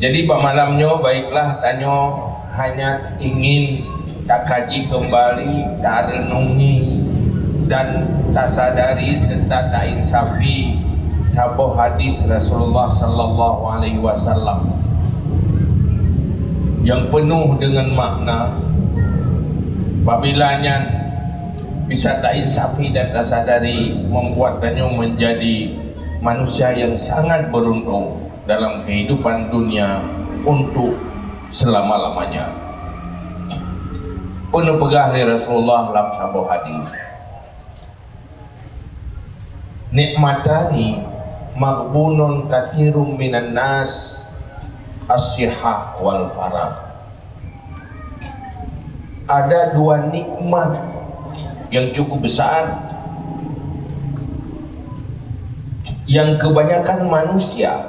Jadi pak malamnya baiklah tanya hanya ingin tak kaji kembali, tak renungi dan tak sadari serta tak insafi sabuh hadis Rasulullah sallallahu alaihi wasallam yang penuh dengan makna. Apabila bisa tak insafi dan tak sadari, membuatnya menjadi manusia yang sangat beruntung dalam kehidupan dunia untuk selama-lamanya. Penuh pegah dari Rasulullah dalam sebuah hadis. Nikmatani maghbunun kathirum minan nas as-sihah wal farah. Ada dua nikmat yang cukup besar yang kebanyakan manusia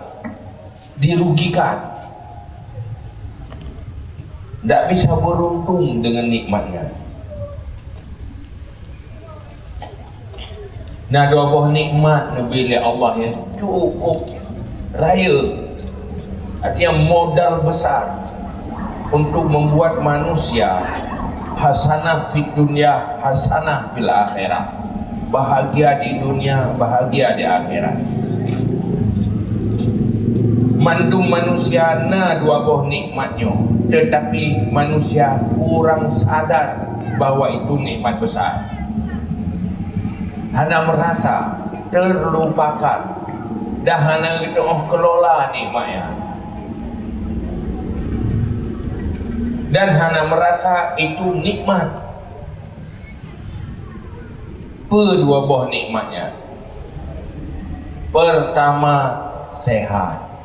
dirugikan, tidak bisa beruntung dengan nikmatnya. Nah, dua buah nikmat Nabi Allah yang cukup raya, artinya modal besar untuk membuat manusia hasanah fid dunya, hasanah fil akhirah, bahagia di dunia, bahagia di akhirat. Mandum manusia na dua buah nikmatnya, tetapi manusia kurang sadar bahwa itu nikmat besar. Hana merasa terlupakan, dah hana gitu kelola nikmatnya, dan hana merasa itu nikmat. Kedua buah nikmatnya, pertama sehat.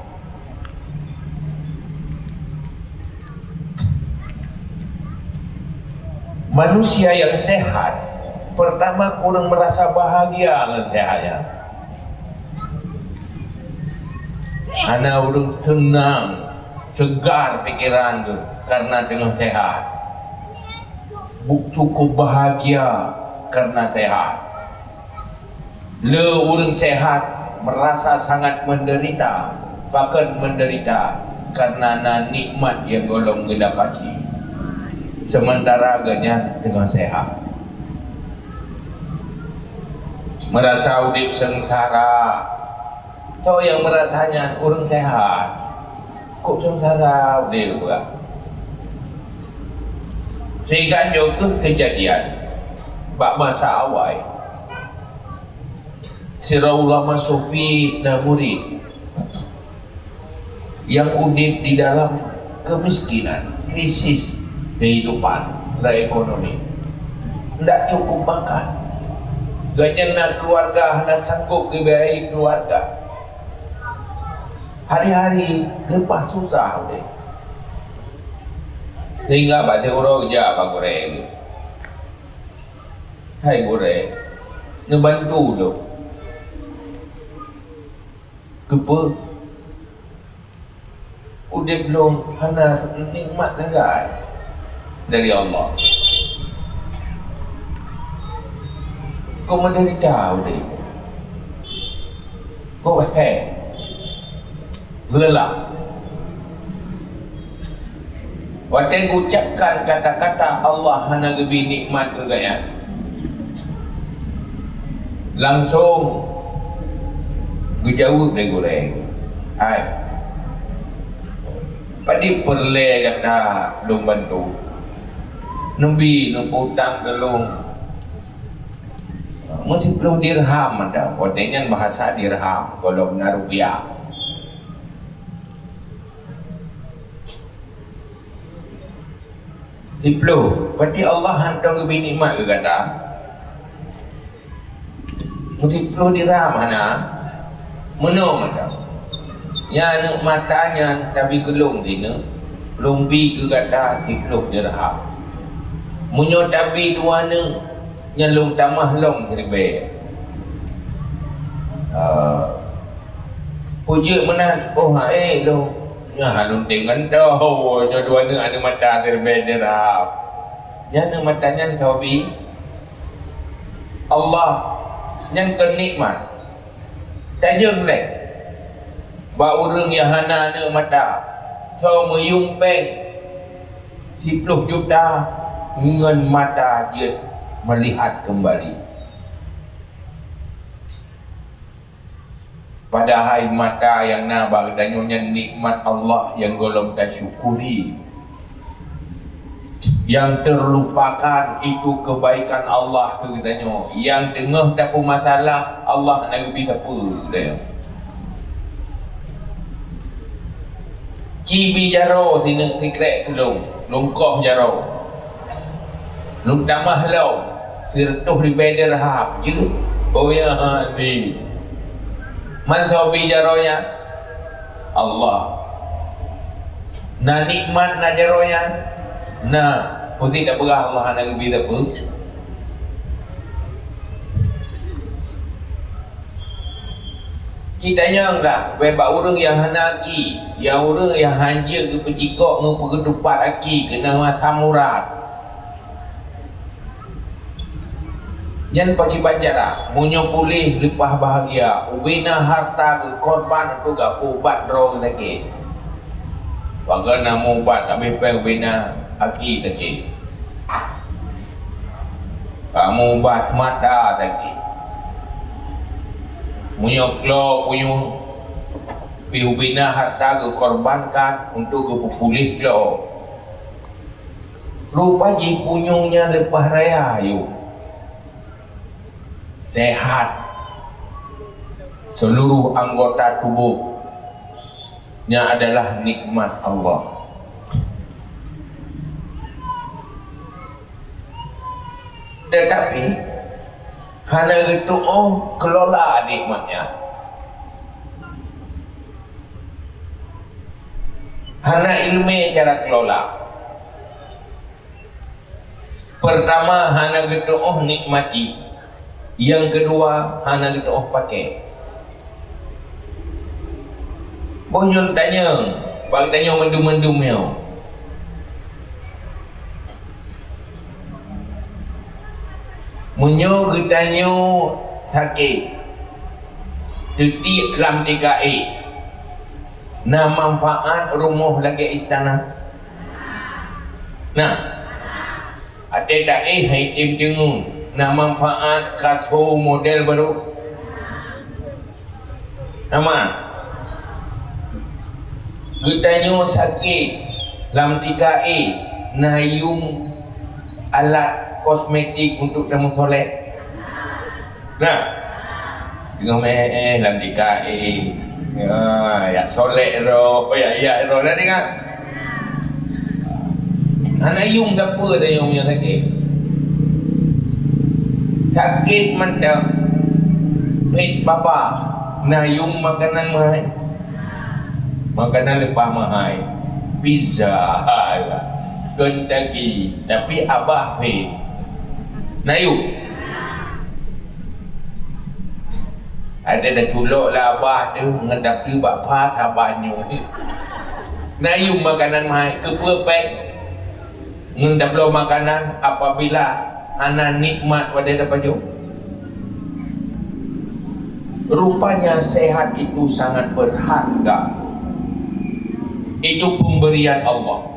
Manusia yang sehat pertama kurang merasa bahagia dengan sehatnya. Hana urang tenang, segar pikiran tu karena dengan sehat. Cukup bahagia karena sehat. Le urang sehat merasa sangat menderita, bahkan menderita karena nikmat yang golong mendapati. Sementara agaknya dengan sehat, merasa udip sengsara. Tahu yang merasanya orang sehat kok sengsara udip juga. Sehingga juga kejadian bak masa awal sira ulama sufi dan murid yang udip di dalam kemiskinan, krisis kehidupan dan ekonomi, tidak cukup makan, gaknya nak keluarga hendak sanggup dibiayai keluarga, hari-hari lepas susah deh, sehingga pada orang je apa goreng, hai goreng, ngebantu tu, kepa, udah belum hana nikmat sangat dari Allah. Kau menderita udah, kau lelah. Waktu ucapkan kata-kata Allah hana gebi nikmat ke gaya, langsung gejauh dari goreng. Hai, padi perle kata dong bantu. Nabi nuputang kelung mesti perlu dirham ada, kodenya bahasa dirham kalau benar rupiah. Diplo, berarti Allah hantar ke nikmat ke kata mesti perlu dirham mana menung ada ya nak matanya tapi kelung dina lumbi ke kata diplo dirham. Munyo tabi dua ne nyalung tamah long terbe. Puja menas oh lo nya halun dengan tahu nyo dua ne ada mata terbe derap. Ya ne matanya tabi Allah yang kenikmat. Tajung leh. Ba urang yang hana ne mata Menyumbang 10 juta dengan mata dia melihat kembali. Padahal mata yang nabag danyonya nikmat Allah yang golong tak syukuri. Yang terlupakan itu kebaikan Allah ke danyo. Yang tengah tak pun masalah Allah nak lebih apa dia. Kibi jaro tina tikrek kelong, longkoh jaro. Lung tamah lau, sirtuh di beder hap je. Oh ya ni. Man sobi jaronya Allah. Na nikmat na jaronya. Nah, putih tak berah Allah nak lebih tak apa. Kita yang dah bebak orang yang hanaki, yang orang yang hanja ke pejikok ke pegedupat aki kena masa murad. Yang pagi baca lah, munyo pulih lepas bahagia, ubina harta ke korban untuk gapo ubat drog sakit. Bagaimana mau ubat habis pe ubina aki sakit. Kamu ubat mata sakit. Munyo klo punyo pi ubina harta ke korbankan untuk gapo pulih klo. Rupa ji punyunya lepas raya yuk. Sehat seluruh anggota tubuhnya adalah nikmat Allah. Tetapi hanya itu kelola nikmatnya. Hanya ilmu cara kelola. Pertama hanya itu nikmati. Yang kedua, hana kita pakai. Bonyol tanya, bag tanya mendum-mendum yo. Munyo kita sakit. Detik lam 3E. Nah manfaat rumah lagi istana. Nah, ada tak hai tim jengung. Nah manfaat kasho model baru. Nama Getanyo sakit lam 3E nayung alat kosmetik untuk tamu soleh. Nah dengan lam 3E ya soleh ro ya ro dah dengar. Anayung siapa tayung yang sakit? Sakit mantap pet bapa nayung makanan mahal, makanan lepas mahal, pizza Kentucky, tapi abah pet nayung ada dah culok lah abah tu ngedap tu bapa sabanyu nayung makanan mahal kepepek ngedap lo makanan apabila anak nikmat pada dapat jauh. Rupanya sehat itu sangat berharga. Itu pemberian Allah.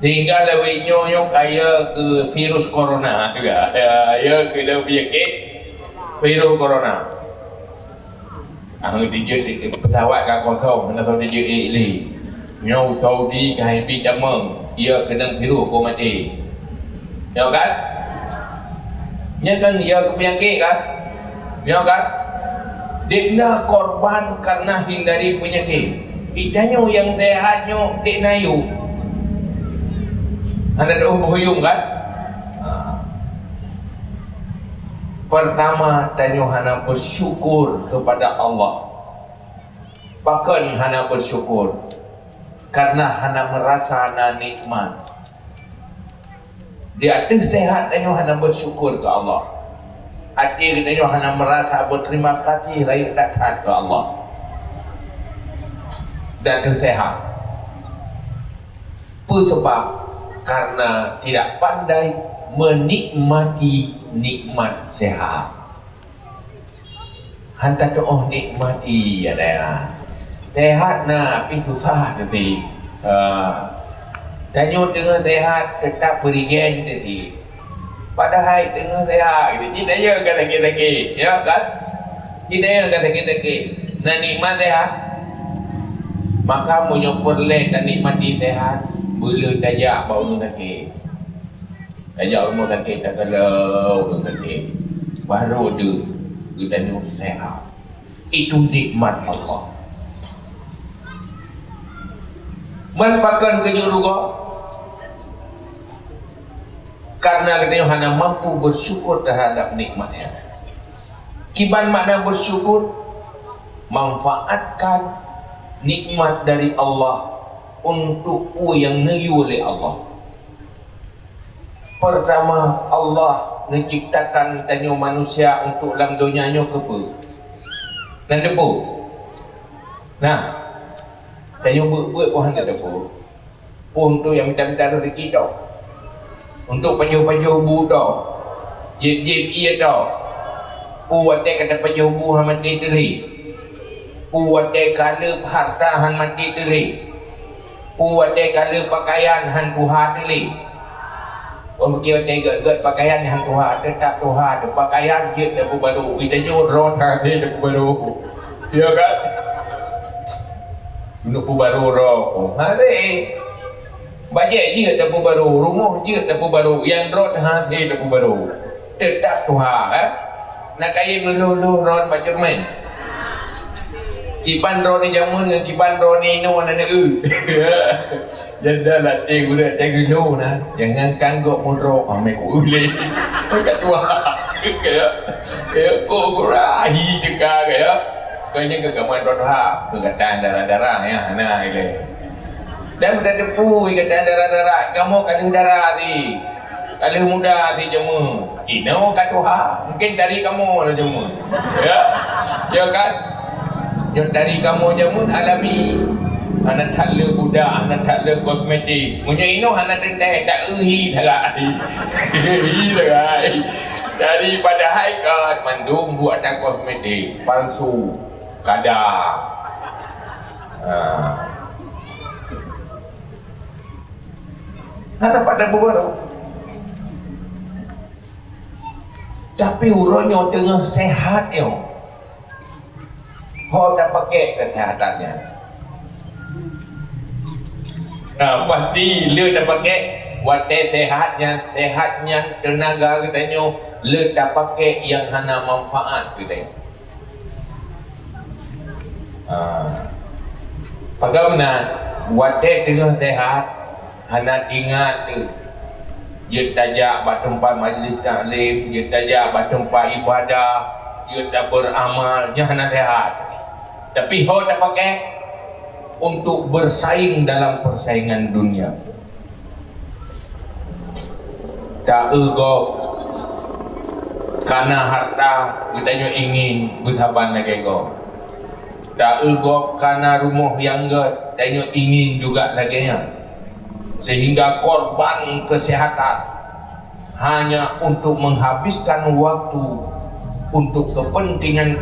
Sehingga lebih nyonya kaya ke virus corona juga. Ya ke dah penyakit virus corona. Dia pesawat kat kosong kena Saudi ini. Nyau Saudi kahai pi jamang. Ia kena virus kau mati. Ya kan? Ya kan dia penyakit kan? Ya kan? Dia korban karena hindari penyakit. Itanya yang sehatnya dia nayu. Ada huyung kan? Pertama tanya hana bersyukur kepada Allah. Bahkan hana bersyukur karena hana merasa hana nikmat. Dia tu sehat dan hana bersyukur ke Allah. Hati kita hana merasa berterima kasih raya datang ke Allah. Dan tu sehat. Sebab karena tidak pandai menikmati nikmat sehat. Hantar tu nikmati ya dah. Sehat nak, tapi susah tadi. Tanya tengah sehat, tetap berigen tadi. Padahal tengah sehat, kita ya kata kita ya kan? Kita ya kata kita nah nikmat sehat. Maka menyopoleh dan nikmati sehat, boleh tajak bau kaki. Tajak rumah kaki tak kalau kaki. Baru kita ni sehat. Itu nikmat Allah. Manfaatkan kenyuruh karena katanya hanya mampu bersyukur terhadap nikmatnya. Kiban makna bersyukur, manfaatkan nikmat dari Allah untuk yang neyu oleh Allah. Pertama, Allah menciptakan tanya manusia untuk dalam dunianya kepa dan debu. Nah, tanya buat pun hanya debu. Untuk yang minta-minta rezeki tau. Untuk panjang-panjang bu tau. Jeb-jeb ia tau. Puat kata panjang bu han mati teri. Puat kala harta han mati teri. Puat kala pakaian han tuha teri. Orang kira tengok pakaian han tuha tetap tuha tu pakaian dia dah baru. Kita nyorot hari dah baru. Ya kan? Untuk baru roh. Hari bajet dia dah baru, rumah dia dah baru, yang rod hasil dah baru. Tetap Tuhan nak kaya melulu rod macam main. Kipan rod ni jamun dengan kipan rod ni ino nak negu. Jangan latih gula tegulu nah. Jangan kanggok mudro amai ku ule. Kat Tuhan. Ya ko gurahi dekat ya. Kayaknya kegaman rod ha, kegatan darah-darah ya. Nah ile. Dan dah depu kata darah-darah kamu kalau darah ni kalau muda ni jemu ino kat Tuhan mungkin dari kamu lah jemu ya kan yang dari kamu jemu alami anak tak le budak anak tak le kosmetik punya ino anak tentai tak ehi darai darai daripada haikat mandung buat tak kosmetik palsu kadar ada pada baru. Tapi urutnya tengah sehat yo. Kau tak pakai kesehatannya. Pasti le tak pakai wate sehatnya tenaga katanya le tak pakai yang hana manfaat kita. Bagaimana wate tengah sehat hana ingat tu dia tajak bertempat majlis taklim, dia tajak bertempat ibadah, dia tak beramal, dia hana sehat. Tapi kau tak pakai untuk bersaing dalam persaingan dunia. Tak ego karena harta kita ingin bersabar lagi ego. Tak ego karena rumah yang kita ingin juga lagi nya. Sehingga korban kesehatan hanya untuk menghabiskan waktu untuk kepentingan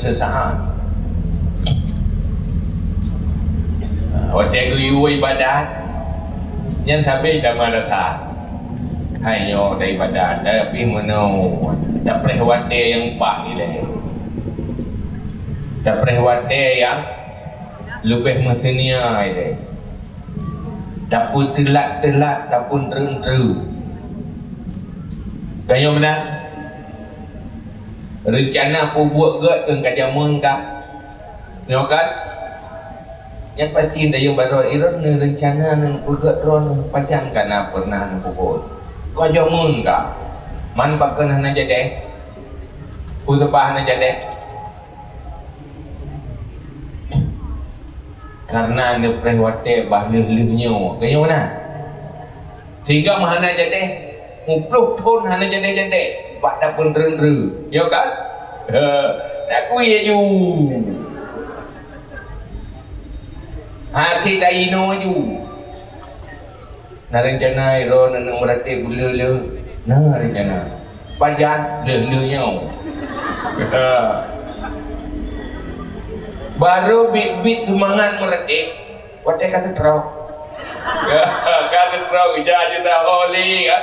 sesaat. Waktu itu ibadat yang sampai dah malas hanya dah ibadat tapi mana tak boleh waktu yang pah ini tak boleh waktu yang lebih mesenia ini. Tak pun telat, tak pun ren-ren. Kaya mana? Rencana pun buat ke tengah jamun kah? Tengok kan? Yang pasti dah yang baru iron rencana nang buat ron panjang kan pernah nang pukul. Kau jamun kah? Man bakal hana jadi? Usapah hana jadi? Karena anda perwate bahlih-lihnya kaya mana sehingga mahana jadi ngupluk pun hana jadi buat tak pun ren-ren ya kan tak kuih je hati tak ino je na rencana iro nanang merati gula-gula na rencana pajat le-lehnya Baru bit-bit semangat meretik, wadah kata terau. Kata terau jadi tak boleh kan.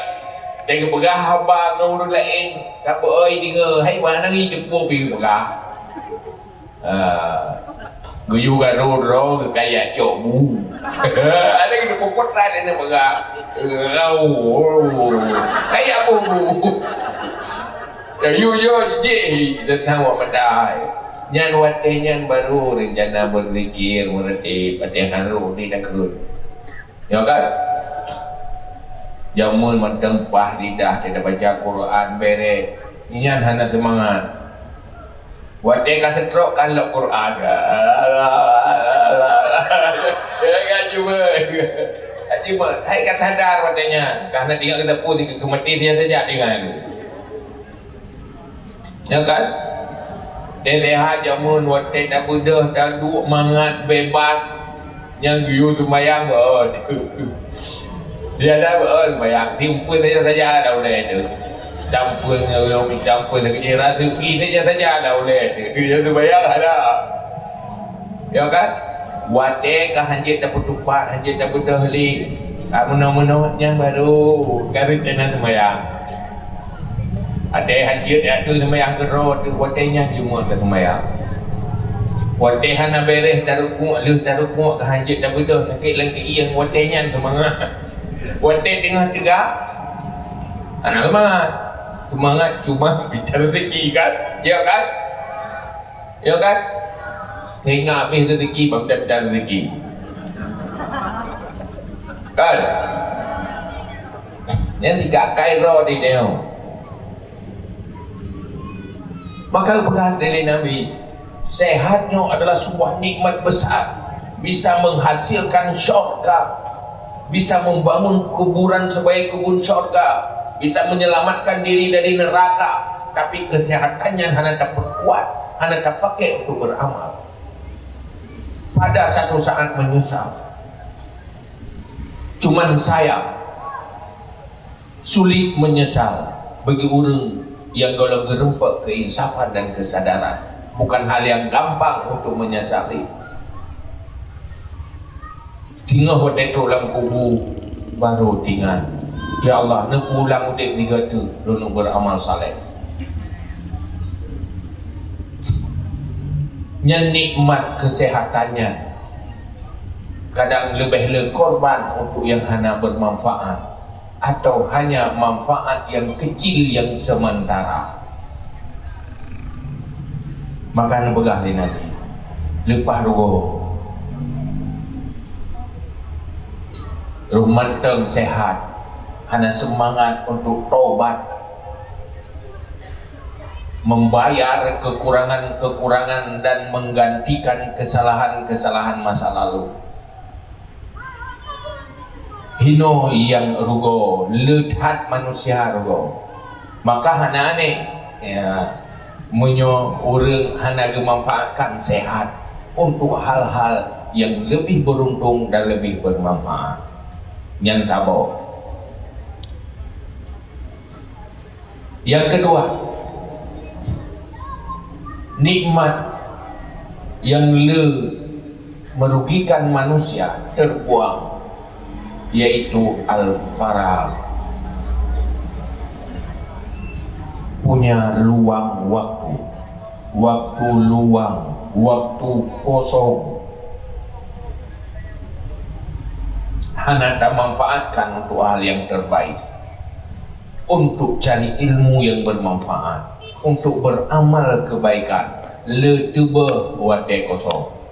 Dia pegah haba ngau lain. Tak boleh dengar. Hai mana ni jemput pergi pegah. Guyu garo kayak cok bu. Ada yang pokok tadi ni pegah. Kayak bu. Yu je datang wa padai. Nyan wate nyan baru rencana berzikir meretik Fatihah haru ni dah kerut. Ya kan? Jamun mentempah lidah tidak baca Quran bere. Nyan hana semangat. Wate kata teruk kalau Quran. Jangan cuba. Cuma hai kata sadar watenya. Karena tinggal kita pun tinggal kematian dia saja tinggal. Ya kan? Dia lihat jamun watak dah bedah dah duk mangat bebas yang giyu sembayang dia dah sembayang timpun saja dah boleh tu campur yang campur kerja rezeki saja dah boleh dia sembayang ada ya kan watak kah hanjit dah putupat hanjit dah bedah li menang-menang yang baru garis tenan sembayang. Ada hajat ada sembahyang gerot tu watenya cuma ke sembahyang. Wateh hana beres darukuk leh darukuk ke hajat dah bedah sakit lengki yang watenya semangat. Wateh tengah tegak. Anak semangat cuma bicara rezeki kan? Ya kan? Ya kan? Tengah habis rezeki bab-bab rezeki. Kan? Yang tiga kairo di dia. Maka berkata oleh Nabi, sehatnya adalah sebuah nikmat besar, bisa menghasilkan syurga, bisa membangun kuburan sebagai kubur syurga, bisa menyelamatkan diri dari neraka. Tapi kesehatannya hanya dapat kuat, hanya dapat pakai untuk beramal. Pada satu saat menyesal. Cuman saya sulit menyesal bagi orang yang golong gerempak keinsafan dan kesadaran. Bukan hal yang gampang untuk menyesali. Tinggal waktu itu dalam kubur baru tinggal. Ya Allah, nak pulang udik tiga tu, nak beramal saleh. Yang nikmat kesehatannya kadang lebih korban untuk yang hanya bermanfaat. Atau hanya manfaat yang kecil yang sementara. Makan begah ni nanti lepas rumanteng sehat, hanya semangat untuk taubat, membayar kekurangan-kekurangan dan menggantikan kesalahan-kesalahan masa lalu. Hino yang rugo, lehat manusia rugo. Maka hana aneh, ya, menyo orang hana memanfaatkan sehat untuk hal-hal yang lebih beruntung dan lebih bermanfaat. Yang tabau. Yang kedua, nikmat yang merugikan manusia terbuang, yaitu al-faragh, punya luang waktu luang, waktu kosong, hanya tak manfaatkan untuk hal yang terbaik, untuk cari ilmu yang bermanfaat, untuk beramal kebaikan, letebah wadah kosong.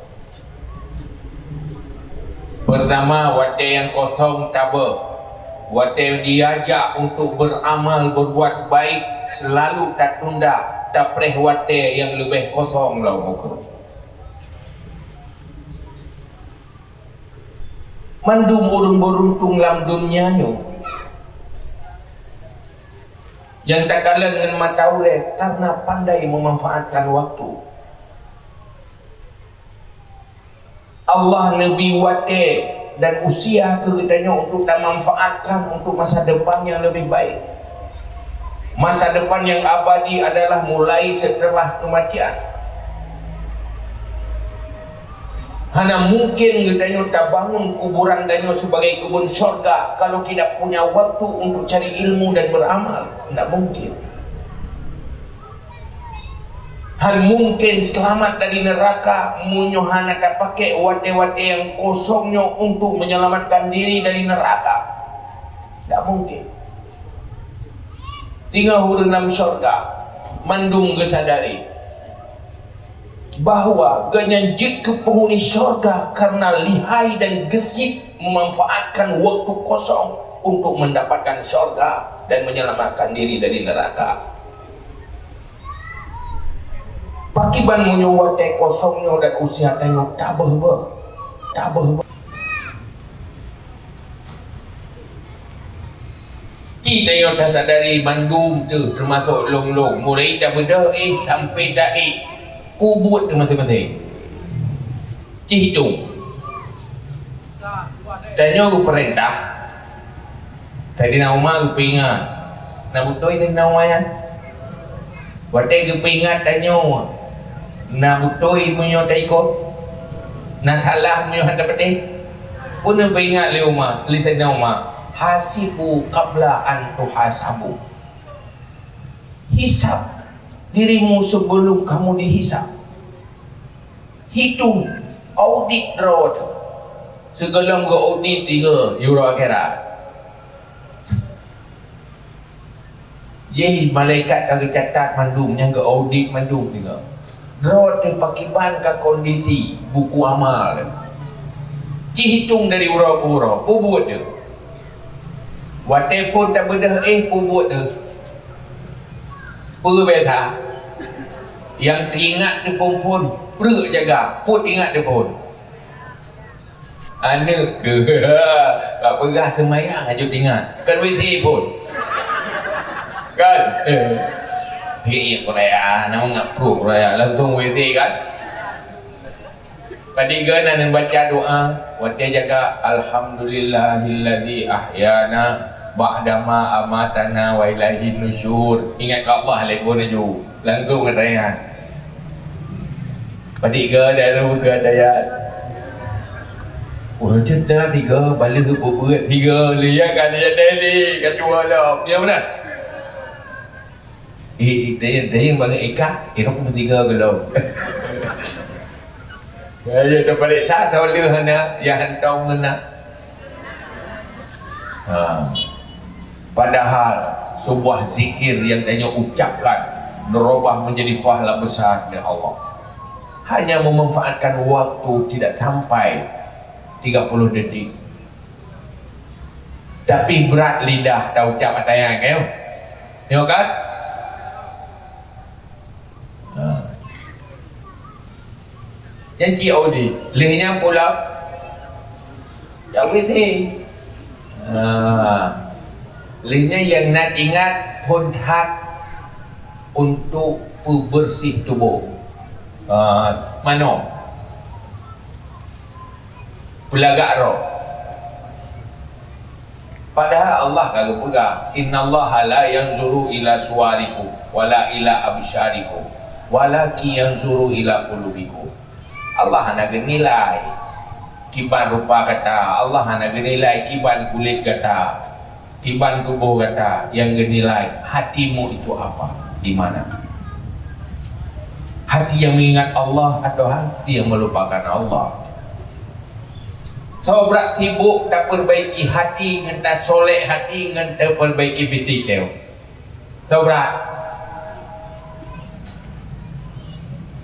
Pertama, wadah yang kosong tabah. Wadah diajak untuk beramal, berbuat baik, selalu tak tunda, tak preh wadah yang lebih kosong lah muka. Mandum urung beruntung dalam dunia ni. Yang tak kalah dengan mata uleh karena pandai memanfaatkan waktu. Allah lebih wate dan usia kepadanya untuk tak manfaatkan untuk masa depan yang lebih baik. Masa depan yang abadi adalah mulai setelah kematian. Hana mungkin katanya tak bangun kuburan danyo sebagai kebun syurga kalau tidak punya waktu untuk cari ilmu dan beramal. Tidak mungkin. Hal mungkin selamat dari neraka munyo hana tak pakai wate-wate yang kosongnya untuk menyelamatkan diri dari neraka. Tidak mungkin. Tinggal hurunam syurga mandung kesadari bahawa ganyanjik ke penghuni syurga karena lihai dan gesit memanfaatkan waktu kosong untuk mendapatkan syurga dan menyelamatkan diri dari neraka. Pakiban menyuwate kosongnya dan usia tengok tak berubah. Kita yang tak sadari mandum tu termasuk long-long mulai dah benda sampai dah kubut ke masing-masing. Cik hitung. Tanya aku perintah. Saidina Umar aku ingat. Nak betul Saidina Umar ya? Waktu aku ingat tanya. Nak betul punya tak ikut. Nak salah punya hendak petih. Pun aku ingat li Umar, li Saidina Umar. Hasibu qabla an tuhasabu. Hisab dirimu sebelum kamu dihisap. Hitung audit road segala muka audit 3 euro akhirat. Jadi malaikat kagak catat mandum yang ke audit mandum 3 road pakiban ke kondisi buku amal. Hitung dari ura ke ura buat dia. Buat telefon tak bedah buat dia. Perbeza yang teringat dia pun perut jaga pun ingat dia pun anak ke tak perah semayang aja ingat kan WC pun kan hei Korea nama ngapru Korea langsung WC kan pada dan baca doa wati jaga alhamdulillahilladzi ahyana ba'dama amatana wa ilaihi nusyur. Ingat ke Allah lekon aju langsung katanya pada daerah ke daya orang cerita 3 balik ke berat 3 lihat kan dia daily kat dua lah dia mana dia yang bagi ikat itu pun 3 kalau saya dah balik tak tahu dia hana yang hantar mana padahal sebuah zikir yang dia ucapkan merubah menjadi pahala besar dari Allah. Hanya memanfaatkan waktu tidak sampai 30 detik. Tapi berat lidah tak ucap atayang kan? Tengok kan? Yang Cik Audi, lehnya pula jauh ni. Lehnya yang nak ingat kontak untuk bersih tubuh. Mano pelagak roh. Padahal Allah kalau pegang innallaha la yanzuru ila suwarikum wala ila absyarikum walakin yanzuru ila qulubikum. Allah nak nilai kiban rupa kata, Allah nak nilai kiban kulit kata, kiban tubuh kata, yang nilai hatimu itu apa, di mana. Hati yang mengingat Allah atau hati yang melupakan Allah. So berat sibuk tak perbaiki hati dengan tak soleh hati dengan tak perbaiki fisik dia. So berat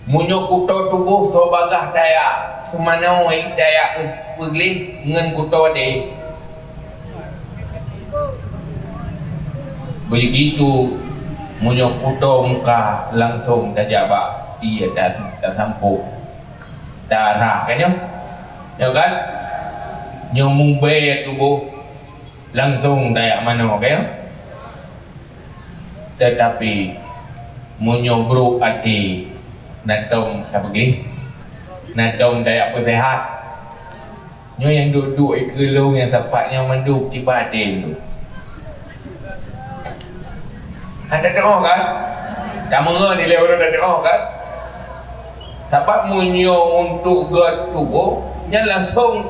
munyuk kuto tubuh so bagah daya semana daya pergi dengan kuto dia. Begitu munyuk kuto muka langsung terjabak. Ia dah sampu darah kan ya kan nyomong bayar tubuh langsung dayak mana kan tetapi menyobruk hati natong tak pergi natong dayak bersehat nyo yang duduk ikelung yang tepatnya manduk di badan tu anda tengok kan tak mengerti dia orang dah tengok kan Sebab munyo untuk get tubuh nya langsung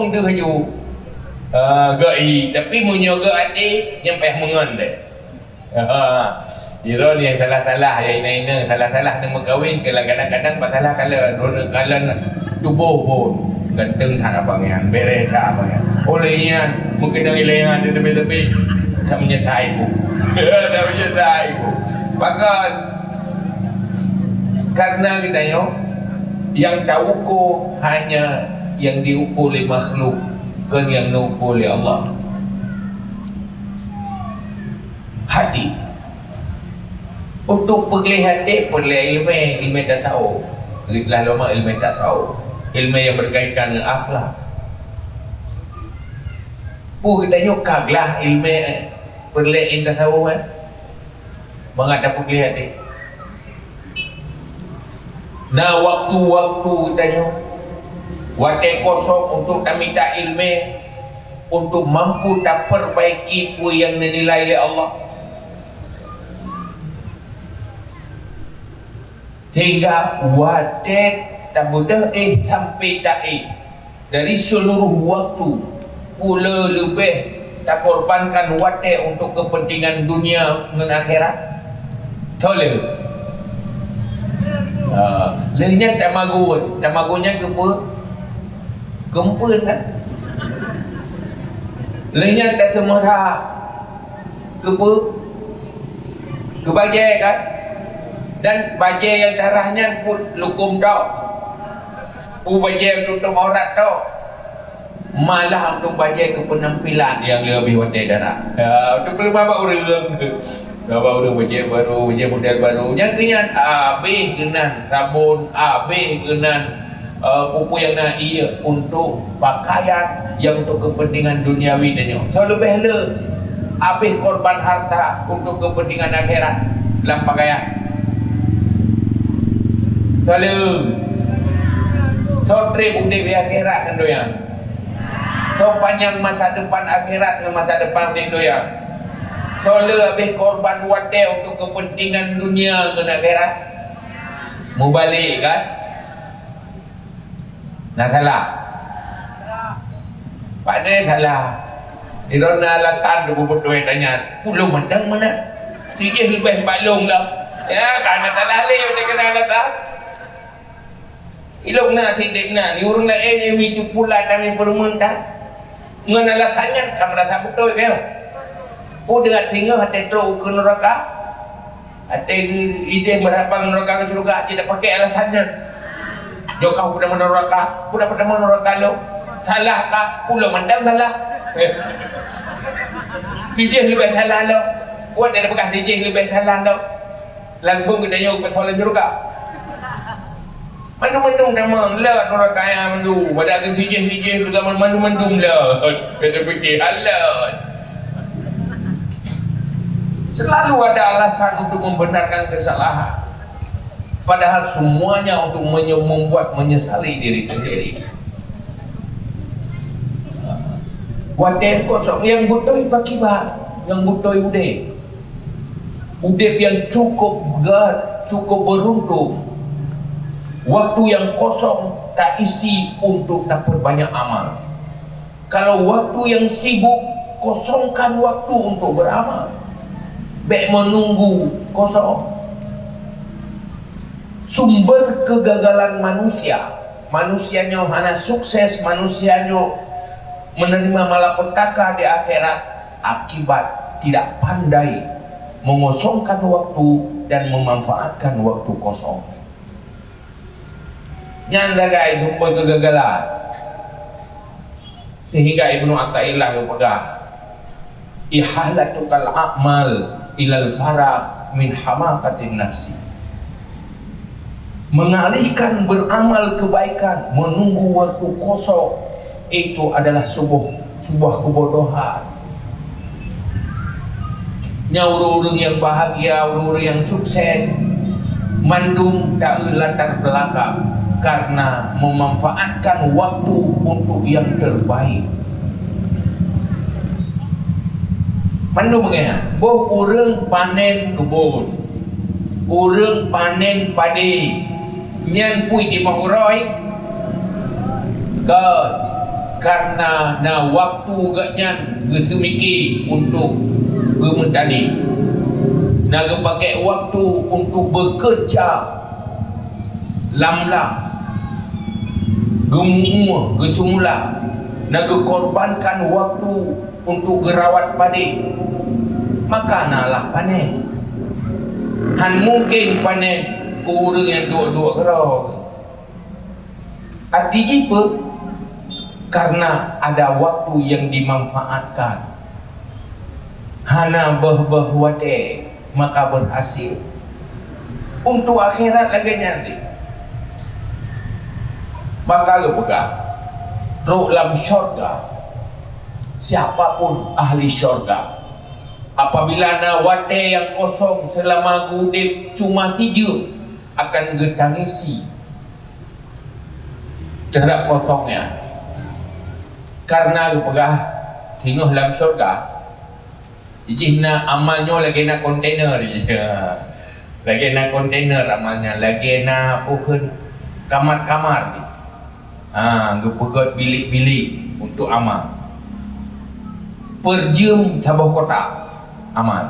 dia haju gai, tapi munyo ge ati yang payah mengon deh. Iro ni yang salah-salah ya ina salah-salah nang berkahwin kadang-kadang masalah kalau tubuh pun ganteng tak abang yang beres tak abang yang olehnya mungkin dari lehan dia tepi-tepi tak menyertai pun tak menyertai pun maka karena kita yang tahu ko hanya yang diukur oleh makhluk kan yang diukur oleh Allah hati untuk pergi hati pergi ilmu tasawuf istilah lama ilmu tasawuf ilmu yang berkaitan dengan akhlak kita nyukaglah ilmu pergi tasawuf menghadap pergi hati. Nah waktu-waktu tanya waktu kosong untuk minta ilmu untuk mampu tak perbaiki apa yang dinilai oleh Allah sehingga wadah tak mudah sampai tak dari seluruh waktu pula lebih tak korbankan wadah untuk kepentingan dunia dan akhirat tolong lenyap tamagunya kempun kan lenyap tak semua kebajai kan dan bajai yang darahnya pun lukum tau bajai untuk temorat tau malah untuk bajai ke penampilan yang lebih wadah darah itu perlu bawa orang bawa orang bajai baru, bajai model baru yang kenyan habis genan sabun habis genan pupu yang nak iya untuk pakaian yang untuk kepentingan duniawi dan so lebih habis korban harta untuk kepentingan akhirat dalam pakaian selalu so trip di akhirat kan doyan so panjang masa depan akhirat dengan masa depan di doyan so lebih korban wadah untuk kepentingan dunia dan akhirat mau balik kan nak salah Pak Ade salah Irona latan dua berdua tanya pulau mandang mana dia lebih balong lah ya karena salah leh dia kena latan ilok na tidak na ni orang lain yang itu pula kami permentah mengenal alasannya kamu rasa betul kan dengan tinggal hati teruk ke neraka hati ide merapang neraka ke surga tidak pakai alasannya jauh kau pernah neraka pernah neraka lo salah kah pulau mandang salah DJ lebih salah lo buat dia bekas DJ lebih salah lo langsung kita nyok persoalan surga mandung-mandung nama lah neraka yang mandu pada ada DJ juga mandung-mandung lah kita fikir halal selalu ada alasan untuk membenarkan kesalahan padahal semuanya untuk membuat menyesali diri sendiri wadah kosong yang butuh pakibat yang butuh udep yang cukup beruntung waktu yang kosong tak isi untuk dapat banyak amal kalau waktu yang sibuk kosongkan waktu untuk beramal baik menunggu kosong sumber kegagalan manusianya hanya sukses manusianya menerima malapetaka di akhirat akibat tidak pandai mengosongkan waktu dan memanfaatkan waktu kosong nyanda guys sumber kegagalan sehingga Ibnu Athaillah yang pegang ihalatukal a'mal ilal faraq min hamaqatin nafsi mengalihkan beramal kebaikan menunggu waktu kosong itu adalah sebuah kebodohan orang-orang yang bahagia orang-orang yang sukses mandum tak latar belakang karena memanfaatkan waktu untuk yang terbaik mandum bagaimana? Orang panen kebun orang panen padi nyan pui di mahuroi ke karena na waktu gaknyan gesumiki untuk bermentani na pakai waktu untuk bekerja lamla gemuk gesumula na korbankan waktu untuk gerawat padi maka nalah panen han mungkin panen kurang yang dua-dua kerok artinya apa? Karena ada waktu yang dimanfaatkan hana bah wate maka berhasil untuk akhirat lagi nanti maka lepegah roh dalam syurga siapapun ahli syurga apabila na wate yang kosong selama gudip cuma 3 akan getangisi terhadap kosongnya karena lepegah tinggal dalam syurga jadi na amalnya lagi na kontainer lagi na kontainer amalnya lagi na pukul kamar-kamar gepegat bilik-bilik untuk amal per jam sabah kota amal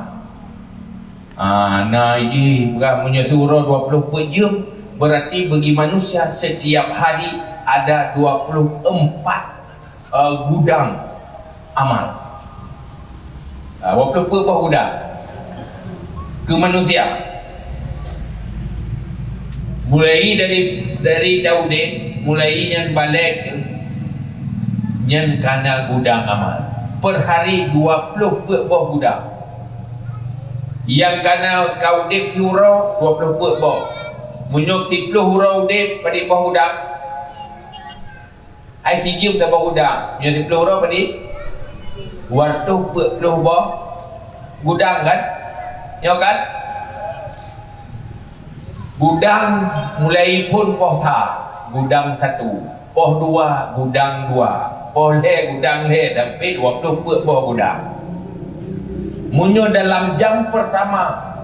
nah ini bukan punya surah 20 per jam berarti bagi manusia setiap hari ada 24 gudang amal 20 per gudang ke manusia mulai dari Daude mulai yang balik yang kana gudang amal per hari 20 buah gudang yang kana kau dek surau 20 buah munyok 10 hurau dek pada buah gudang ai 3 tak buah gudang munyok 10 hurau pada waktu 10 buah gudang kan ya kan gudang mulai pun poh gudang 1, poh 2, gudang 2, poh le gudang le sampai 20 buah gudang. Munyo dalam jam pertama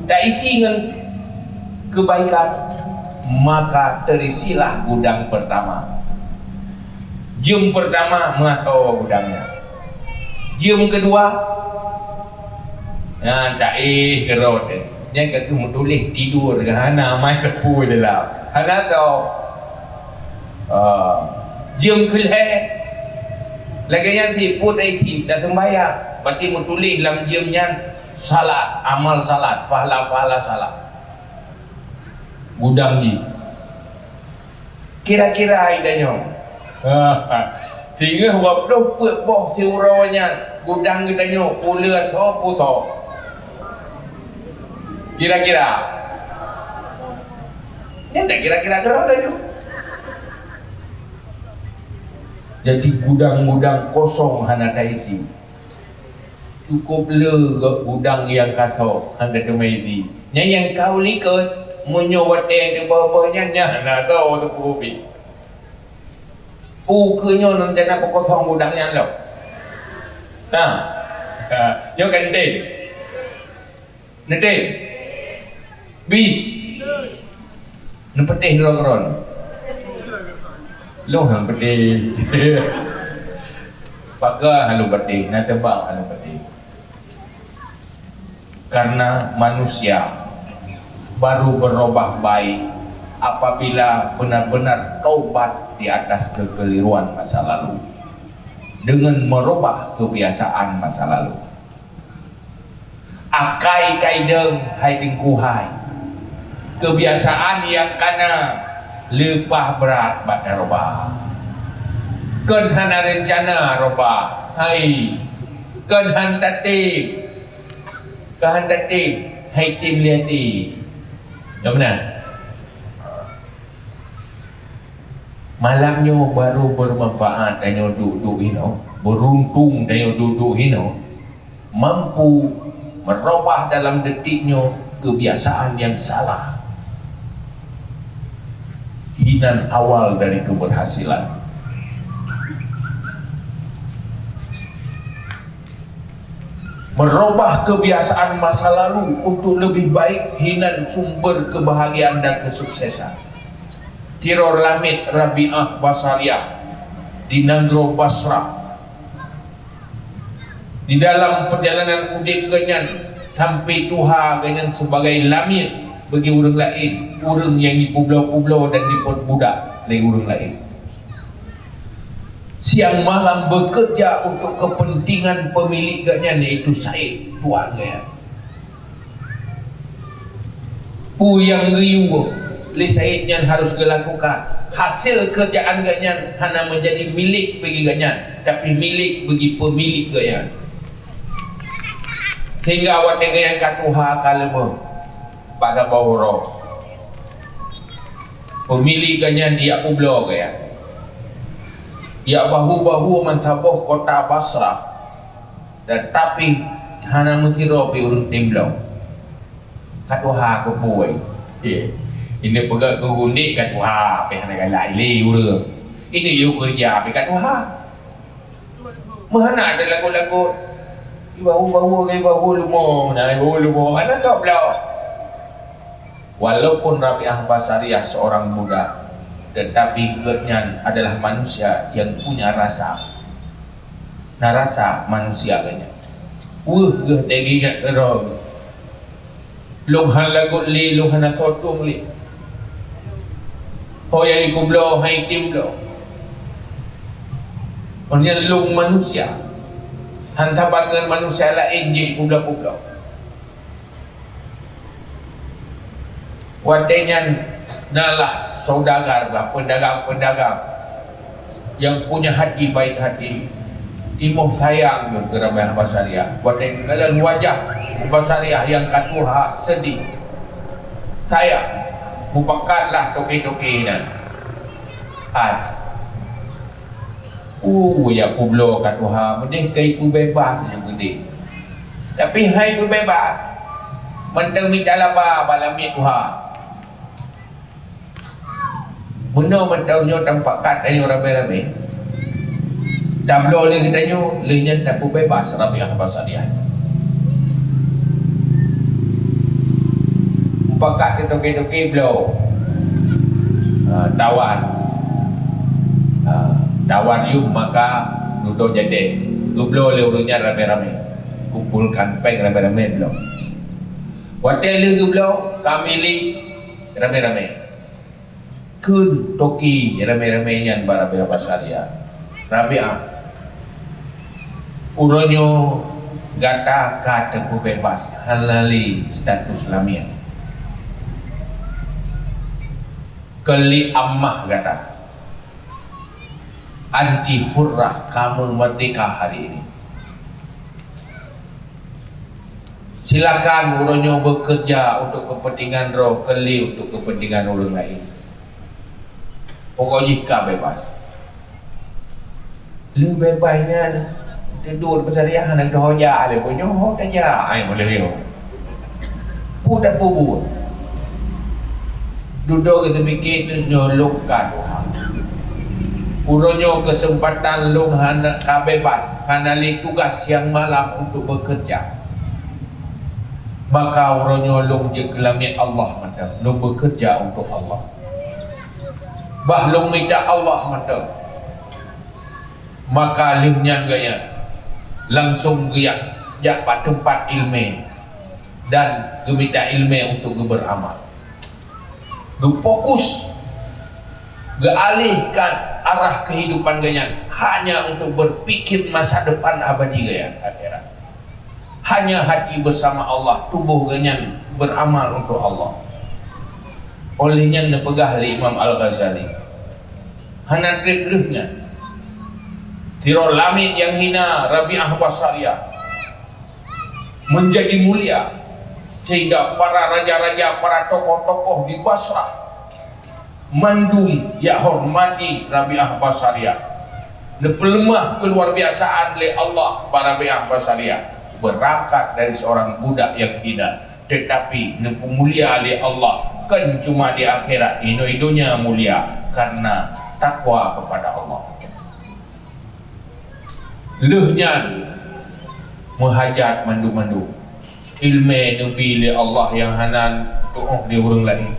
tak isi dengan kebaikan maka terisilah gudang pertama. Jam pertama masuk gudangnya. Jam kedua tak kerot. Yang kata mutulis tidur ke hana mai tepu dalam. Hana tahu jam kelih lagi yang tiput dah sembahyang berarti mutulis dalam jamnya salat amal salat fahala salat gudang ni kira-kira idanya sehingga waktu boh siurawanya gudang kitanya pula so kira-kira ya tak kira-kira kerana tu jadi gudang-gudang kosong hana daisi cukup le gudang yang kosong hana daisi yang kau lihat menyuat yang di bawahnya hana tahu tu kopi pukunya nanti nak kosong gudangnya lo yang kandil nanti bi nepetih ron lo hang pedih pakai halu pedih nak tebak halu pedih karena manusia baru berubah baik apabila benar-benar taubat di atas kekeliruan masa lalu dengan merubah kebiasaan masa lalu akai kaideng hai tingkuhai kebiasaan yang kana lepah berat pada robah ken hana rencana robah hai ken hantati hai tim liati yang benar malamnya baru bermanfaat tanya duduk hino beruntung tanya duduk hino mampu merubah dalam detiknya kebiasaan yang salah hinan awal dari keberhasilan merubah kebiasaan masa lalu untuk lebih baik hinan sumber kebahagiaan dan kesuksesan tiror lamit Rabi'ah Basariah di Nagro Basrah. Di dalam perjalanan udip ganyan sampai Tuhan ganyan sebagai lamit bagi orang lain, orang yang di pulau-pulau dan di budak dari orang lain. Siang malam bekerja untuk kepentingan pemilik ganyan, iaitu Said, tuan ganyan. Pu yang riuh li Said yang harus dilakukan. Hasil kerjaan ganyan hanya menjadi milik bagi ganyan, tapi milik bagi pemilik ganyan. Sehingga awak ganyan katuha kalema pada bawah pemilik ganyan dia pulau ganyan. Ia bahu-bahu mentabah kota Basrah, dan tapi hana mengkira pi urang timblau katuha ke puai. Ini pegang ke gunik katuha pi hana galai le urang. Ini you kerja pi katuha. Mana ada lagu-lagu bahu-bahu ke bahu lumo, nah bahu lumo mana kau belau. Walaupun Rabi'ah Basariah seorang budak, tetapi Gertnyan adalah manusia yang punya rasa. Nah rasa manusia ganyan. Geh tegi kat kerong. Lunghan lagut li, lunghan nak kotung li. Hoyai kublo, hai timblo. Orangnya lung manusia. Hantaban dengan manusia lain je kublo-kublo. Watenyan nalah saudagar, pedagang-pedagang yang punya hati baik hati, timoh sayang ke Rabi'ah Basariah. Waten kalian wajah Basariah yang katuha sedih, sayang, mupakatlah toke-toke nan. Ya kublo katuha, mending kai ku bebas je gede. Tapi hai ku bebas, mentang minta laba balami Tuhan. Benda mentaunya tampak kat tanya ramai-ramai. Tablo ni kita nyu, lenyat tak bebas Rabi'ah Basariah. Pakat toke-toke blow. Tawan. Tawan yuk maka duduk jadi. Gublo le urutnya ramai-ramai. Kumpulkan peng ramai-ramai blow. Hotel le gublo, kami li ramai-ramai. Kun toki ramai-ramai yang Rabi'ah Basariah. Rabi'ah uronyo gata kata ku bebas halali status lamia. Keli ammah gata anti hurrah, kamu merdeka hari ini. Silakan uronyo bekerja untuk kepentingan roh, keli untuk kepentingan orang lain. Pokoknya kau bebas. Lu bebasnya tidur Basariah nak dohoja le punya ho saja. Ai boleh yo. Pu tak pu. Duduk kita fikir tu nyolokkan Tuhan. Uronyo kesempatan lu hendak kau bebas, hanali tugas siang malam untuk bekerja. Maka uronyo lu je kelamit Allah mata, lu bekerja untuk Allah. Bahlung minta Allah mata, maka lihnya gaya langsung gaya dapat tempat ilmu dan gemita ilmu untuk beramal. Fokus alihkan arah kehidupan gaya hanya untuk berpikir masa depan abadi gaya akhirat. Hanya hati bersama Allah, tubuh gaya beramal untuk Allah. Olehnya nepegah oleh Imam Al-Ghazali. Hana tripluhnya tirol lamit yang hina Rabi'ah Basariah menjadi mulia sehingga para raja-raja, para tokoh-tokoh di Basrah mandum ya hormati Rabi'ah Basariah. Nepelemah keluar biasaan oleh Allah para Rabi'ah Basariah, berangkat dari seorang budak yang hina, tetapi nepemulia oleh Allah kan cuma di akhirat, hidup-hidupnya mulia karena takwa kepada Allah. Lehnya menghajat mandu-mandu ilmu nabi li Allah yang hanan tu'uh di orang lain.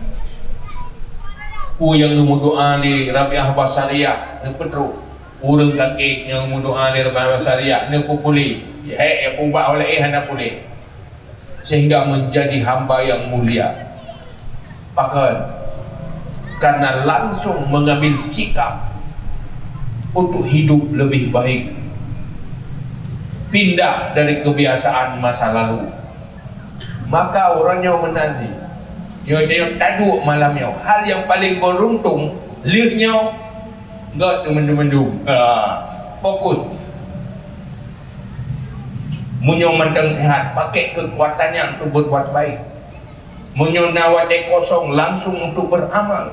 yang doa di Rabi'ah Basariyah ni petru urang kaki yang doa di Rabi'ah Basariyah ni pupuli ya ubah oleh hana pulih sehingga menjadi hamba yang mulia. Bahkan karena langsung mengambil sikap untuk hidup lebih baik, pindah dari kebiasaan masa lalu, maka orangnya menanti dia taduk malamnya. Hal yang paling beruntung lihatnya enggak teman-teman fokus munyo mentang sehat, pakai kekuatannya untuk berbuat baik. Munyo nawade kosong langsung untuk beramal.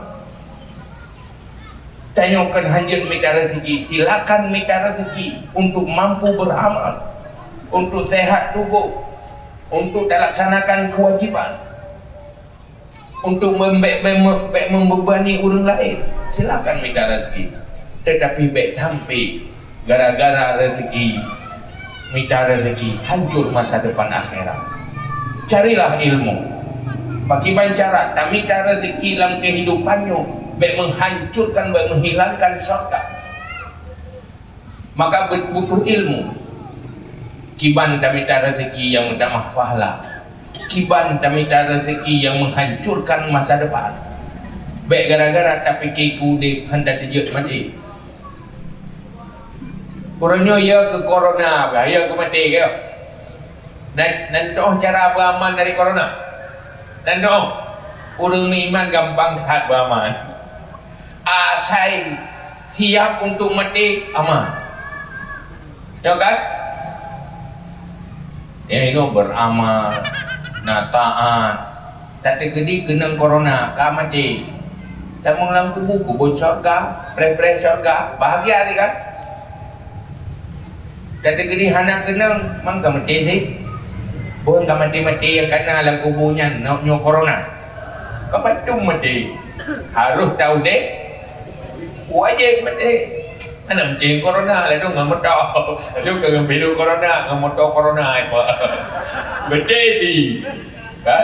Tanyakan hanjat minta rezeki, silakan minta rezeki untuk mampu beramal, untuk sehat tubuh, untuk laksanakan kewajiban, untuk membebani orang lain. Silakan minta rezeki. Tetapi baik sampai gara-gara rezeki, minta rezeki, hancur masa depan akhirat. Carilah ilmu. Bagaimana cara tak minta rezeki dalam kehidupannya, baik menghancurkan, baik menghilangkan syurga. Maka butuh ilmu. Kiban tak minta rezeki yang mendapat pahala, kiban tak minta rezeki yang menghancurkan masa depan. Baik gara-gara tak fikir kudip hendak dijut mati. Kurangnya ya ke corona, ya ke mati ke. Dan doh cara beramal dari corona. Dan doh orang ni iman gampang hat beramal. Saya siap untuk mati aman. Ya kan? Ya itu beramal, nak taat. Tapi kedi kena corona, kah mati. Tak mengelang tubuh, kubur syurga, pre-pre syurga, bahagia ni kan? Tapi kedi hana kena, mang kah mati sih? Bukan kah mati-mati yang kena dalam kuburnya, nyo corona. Kau patung mati. Harus tahu deh. Wajib mati. Ana mati corona lah tu ngamot tau. Lu kagak biru corona, ngamot tau corona apa. Betul di. Kan?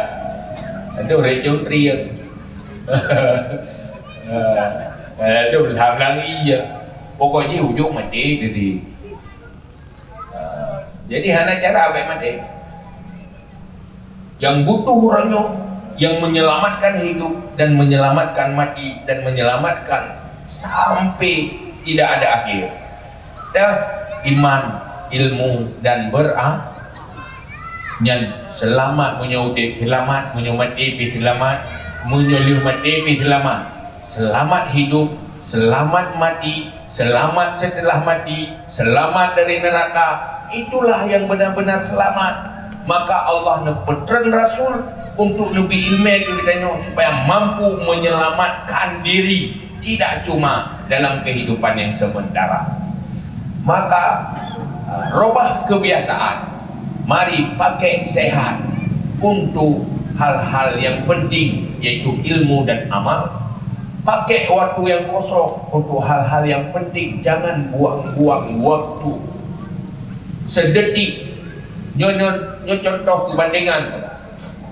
Itu rejung triang. Itu làm lagi ya. Pokoknya ujung mati gitu. Jadi hana cara apa mati? Yang butuh orangnya yang menyelamatkan hidup dan menyelamatkan mati dan menyelamatkan sampai tidak ada akhir. Iman, ilmu dan beramal. Selamat menyautik selamat, menyumati selamat, menyuliu mati selamat. Selamat hidup, selamat mati, selamat setelah mati, selamat dari neraka. Itulah yang benar-benar selamat. Maka Allah nepetran Rasul untuk lebih ilmu kita supaya mampu menyelamatkan diri, tidak cuma dalam kehidupan yang sementara. Maka robah kebiasaan, mari pakai sehat untuk hal-hal yang penting, yaitu ilmu dan amal. Pakai waktu yang kosong untuk hal-hal yang penting, jangan buang-buang waktu. Sedetik. Nyo contoh kebandingan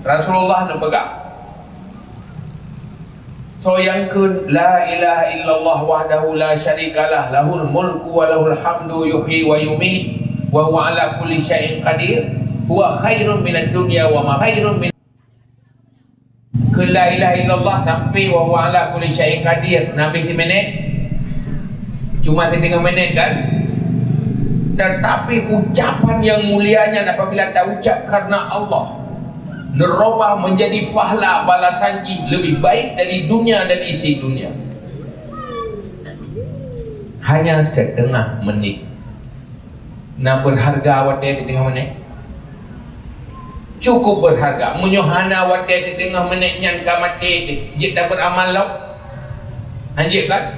Rasulullah nak pegang. So yang ke la ilaha illallah wahdahu la syarikalah lahul mulku wa lahul hamdu yuhyi wa yumiit wa huwa ala kulli syai'in qadir huwa khairun minad dunya wa ma khairun min. Ke la ilaha illallah sampai wa huwa ala kulli syai'in qadir Nabi seminit cuma 3 minit kan. Tetapi ucapan yang mulianya apabila tak ucap karena Allah, nerobah menjadi fahla balasan lebih baik dari dunia dan isi dunia. Hanya setengah menit. Nah berharga awak setengah menit. Cukup berharga. Menyohana awak setengah menit yang mati dia tak beramal lau. Anjir kan?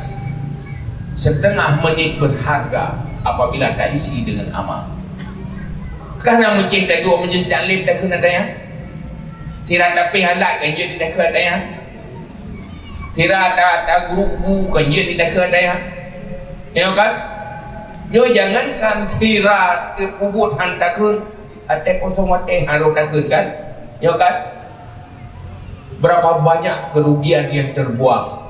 Setengah menit berharga apabila tak isi dengan amal. Kerana mungkin tak dua menjadi taklim tak kena daya. Tira tapi halak kan dia tidak kena daya. Tira tak guru kan dia tidak kena daya. Ya kan? Nyo jangankan tira kubut hantakun ate kosong wate harus takun kan? Ya kan? Berapa banyak kerugian yang terbuang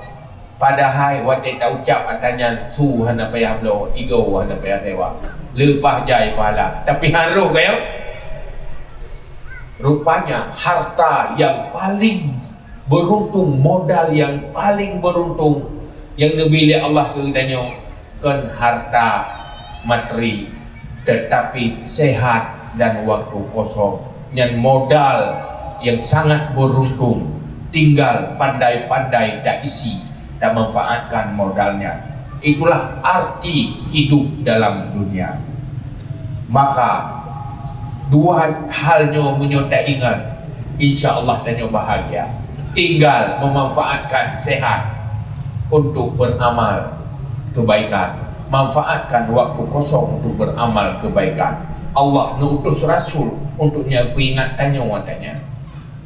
Padahal waktu tak ucap katanya tu hana payah blow, ego hana payah sewa. Lepas jai pahala. Tapi haru kaya. Rupanya harta yang paling beruntung, modal yang paling beruntung yang dibeli Allah keridanya kan harta materi, tetapi sehat dan waktu kosong. Yang modal yang sangat beruntung, tinggal pandai-pandai tak isi dan manfaatkan modalnya. Itulah arti hidup dalam dunia. Maka dua halnya menyontak ingat, insya Allah tanya bahagia. Tinggal memanfaatkan sehat untuk beramal kebaikan, manfaatkan waktu kosong untuk beramal kebaikan. Allah mengutus Rasul untuk peringatannya watanya.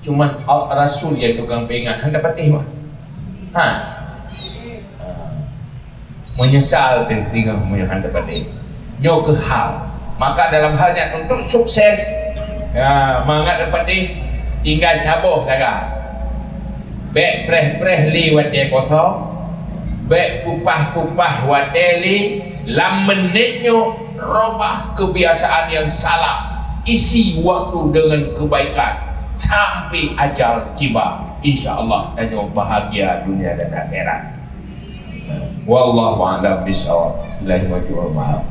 Cuma Rasul yang tukang peringat, hendak patih mah. Menyesal dan tinggal hendak patih. Nyo ke hal. Maka dalam halnya untuk sukses, mangat dapat tinggal cabuh saja. Bek preh-preh li wate kosong, bek kupah-kupah wate li, lam menitnya robah kebiasaan yang salah, isi waktu dengan kebaikan sampai ajal tiba. InsyaAllah dan bahagia dunia dan akhirat. Wallahu a'lam bishawab. Ilahi wa maaf.